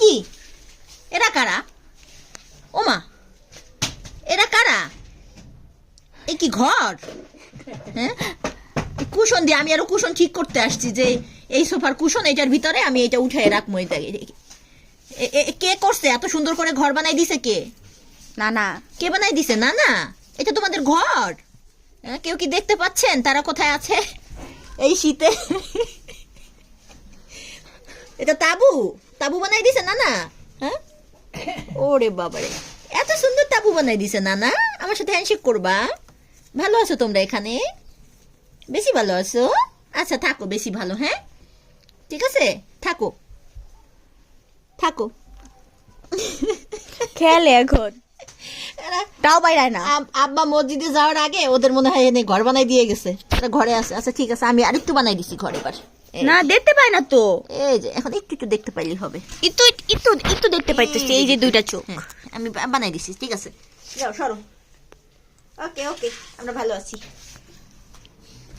কি এরা কারা? ওমা, এরা কারা? এ কি ঘর? হ্যাঁ, কুশন দিয়ে আমি আরো কুশন ঠিক করতে আসছি, যে এই সোফার কুশন এটার ভিতরে আমি এটা উঠে রাখবো। কে করছে এত সুন্দর করে ঘর বানাই দিছে? কে? না না, কে বানাই দিছে? না না, এটা তোমাদের ঘর। কেউ কি দেখতে পাচ্ছেন তারা কোথায় আছে এই শীতে? এটা তাবু, তাবু বানাই দিছে না না। হ্যাঁ, ওরে বাবারে, এত সুন্দর তাবু বানাই দিছে না না। আমার সাথে হ্যান্ডশেক করবা? ভালো আছো তোমরা এখানে? বেশি ভালো আছো? আচ্ছা থাকো, বেশি ভালো। হ্যাঁ ঠিক আছে, থাকো থাকো। খেলে এখন তাও বাইরে না। আব্বা মসজিদে যাওয়ার আগে ওদের মনে হয় এনে ঘর বানাই দিয়ে গেছে, ওরা ঘরে আছে। আচ্ছা ঠিক আছে, আমি আরেকটু বানাই দিছি ঘর এবার। না, দেখতে পাই না তো। এই যে এখন একটু একটু দেখতে পাইলেই হবে। একটু একটু একটু দেখতে পাইতেছি, এই যে দুইটা চোখ। আমি বানাই দিছি, ঠিক আছে। যাও সরো। ওকে ওকে, আমরা ভালো আছি।